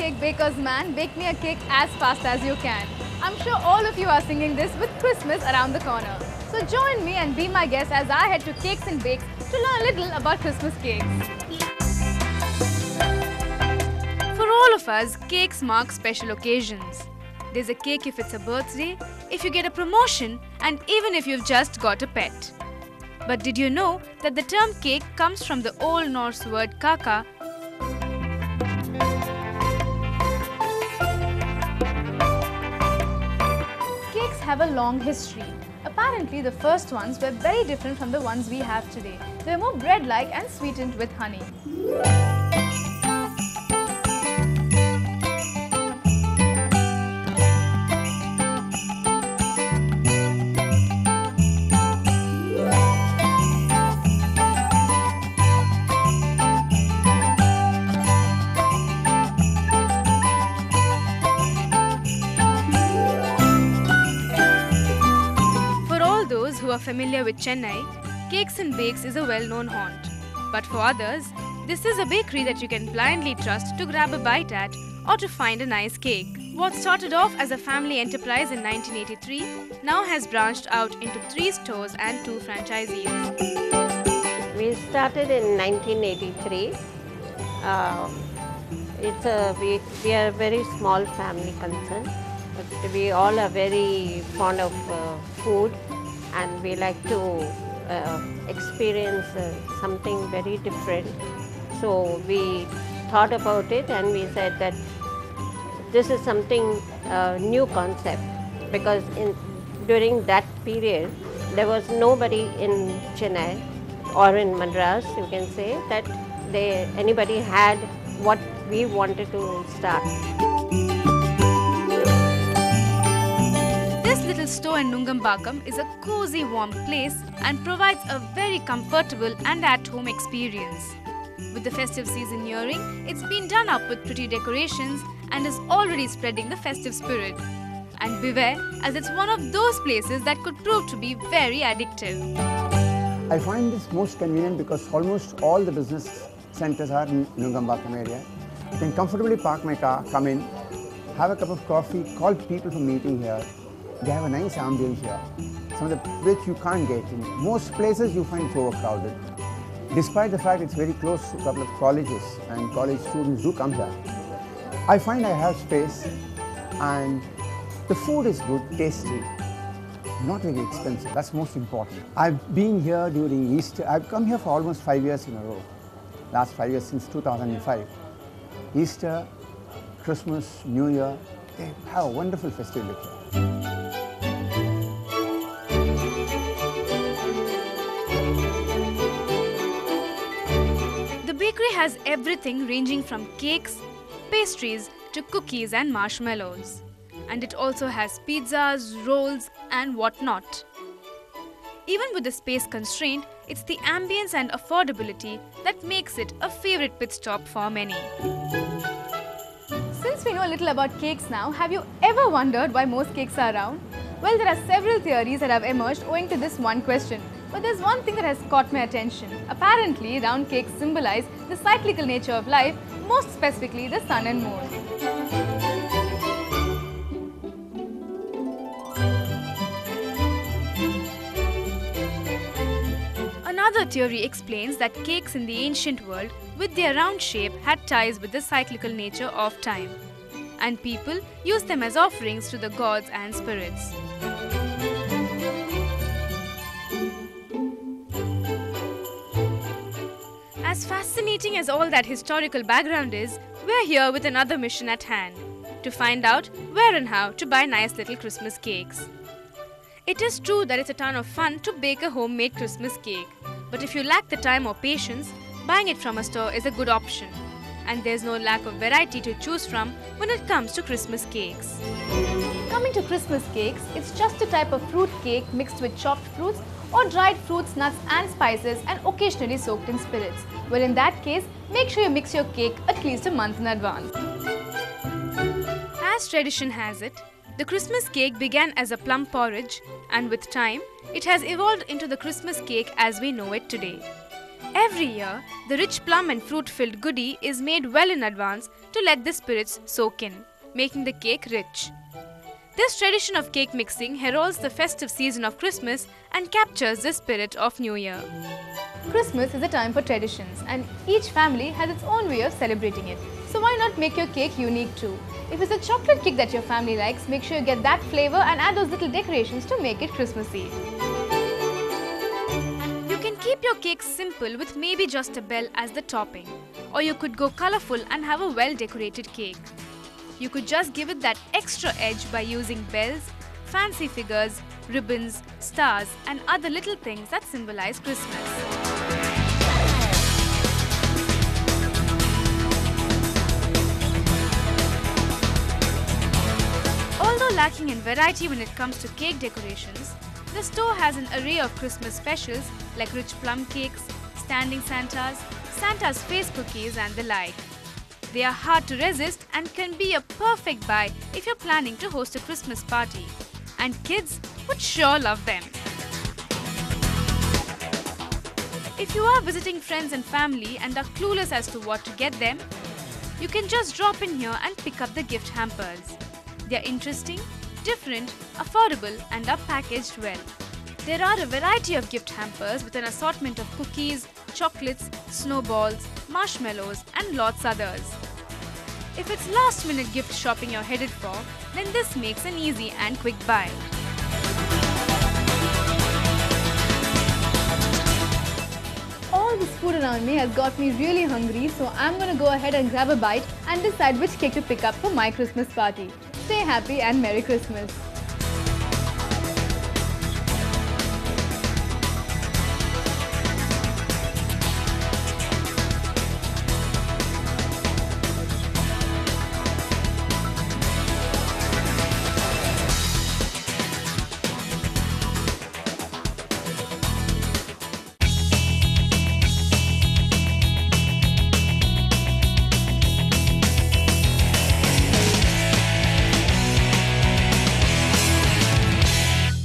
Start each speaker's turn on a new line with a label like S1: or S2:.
S1: cake baker's man, bake me a cake as fast as you can. I'm sure all of you are singing this with Christmas around the corner. So join me and be my guest as I head to Cakes and Bakes to learn a little about Christmas cakes. For all of us, cakes mark special occasions. There's a cake if it's a birthday, if you get a promotion, and even if you've just got a pet. But did you know that the term cake comes from the Old Norse word kaka? Cakes have a long history. Apparently, the first ones were very different from the ones we have today. They were more bread-like and sweetened with honey. Who are familiar with Chennai, Cakes and Bakes is a well-known haunt. But for others, this is a bakery that you can blindly trust to grab a bite at or to find a nice cake. What started off as a family enterprise in 1983 now has branched out into 3 stores and 2 franchisees.
S2: We started in 1983. We are a very small family concern, but we all are very fond of food. And we like to experience something very different. So we thought about it and we said that this is something new concept, because during that period there was nobody in Chennai or in Madras, you can say, that anybody had what we wanted to start.
S1: This little store in Nungambakam is a cozy, warm place and provides a very comfortable and at-home experience. With the festive season nearing, it's been done up with pretty decorations and is already spreading the festive spirit. And beware, as it's one of those places that could prove to be very addictive.
S3: I find this most convenient because almost all the business centers are in Nungambakam area. I can comfortably park my car, come in, have a cup of coffee, call people for meeting here. They have a nice ambience here, some of which you can't get. In most places you find it's overcrowded. Despite the fact it's very close to a couple of colleges and college students do come here, I find I have space and the food is good, tasty, not very expensive. That's most important. I've been here during Easter. I've come here for almost 5 years in a row. Last 5 years since 2005. Easter, Christmas, New Year, they have a wonderful festive look here.
S1: The bakery has everything ranging from cakes, pastries to cookies and marshmallows. And it also has pizzas, rolls and whatnot. Even with the space constraint, it's the ambience and affordability that makes it a favorite pit stop for many. Since we know a little about cakes now, have you ever wondered why most cakes are round? Well, there are several theories that have emerged owing to this one question. But there's one thing that has caught my attention. Apparently, round cakes symbolize the cyclical nature of life, most specifically the sun and moon. Another theory explains that cakes in the ancient world, with their round shape, had ties with the cyclical nature of time, and people used them as offerings to the gods and spirits. As fascinating as all that historical background is, we're here with another mission at hand, to find out where and how to buy nice little Christmas cakes. It is true that it's a ton of fun to bake a homemade Christmas cake, but if you lack the time or patience, buying it from a store is a good option. And there's no lack of variety to choose from when it comes to Christmas cakes. Coming to Christmas cakes, it's just a type of fruit cake mixed with chopped fruits or dried fruits, nuts and spices and occasionally soaked in spirits. Well, in that case, make sure you mix your cake at least a month in advance. As tradition has it, the Christmas cake began as a plum porridge, and with time, it has evolved into the Christmas cake as we know it today. Every year, the rich plum and fruit-filled goodie is made well in advance to let the spirits soak in, making the cake rich. This tradition of cake mixing heralds the festive season of Christmas and captures the spirit of New Year.
S4: Christmas is a time for traditions and each family has its own way of celebrating it. So why not make your cake unique too? If it's a chocolate cake that your family likes, make sure you get that flavor and add those little decorations to make it Christmassy.
S1: You can keep your cake simple with maybe just a bell as the topping, or you could go colorful and have a well-decorated cake. You could just give it that extra edge by using bells, fancy figures, ribbons, stars and other little things that symbolize Christmas. Although lacking in variety when it comes to cake decorations, the store has an array of Christmas specials like rich plum cakes, standing Santas, Santa's face cookies and the like. They are hard to resist and can be a perfect buy if you're planning to host a Christmas party. And kids would sure love them. If you are visiting friends and family and are clueless as to what to get them, you can just drop in here and pick up the gift hampers. They are interesting, different, affordable and are packaged well. There are a variety of gift hampers with an assortment of cookies, chocolates, snowballs, marshmallows and lots others. If it's last-minute gift shopping you're headed for, then this makes an easy and quick buy.
S4: All this food around me has got me really hungry, so I'm going to go ahead and grab a bite and decide which cake to pick up for my Christmas party. Stay happy and Merry Christmas!